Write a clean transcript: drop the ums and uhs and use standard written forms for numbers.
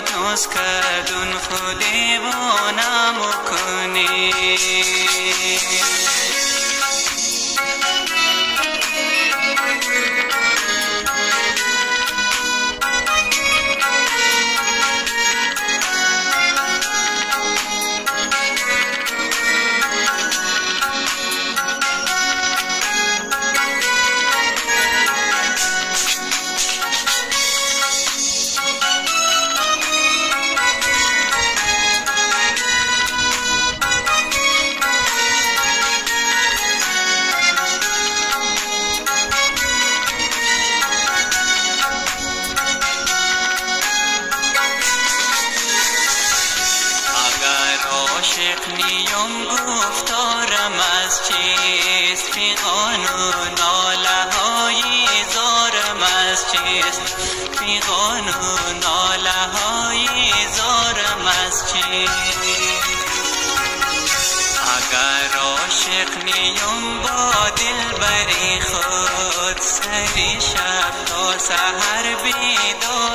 ناز کردن خود دیوانم کنی. عاشق نیم گفتارم از چیست، پیغان و ناله های زارم از چیست، پیغان و ناله های زارم از چیست. اگر عاشق نیم با دل بری خود، سری شب تا سحر بیدار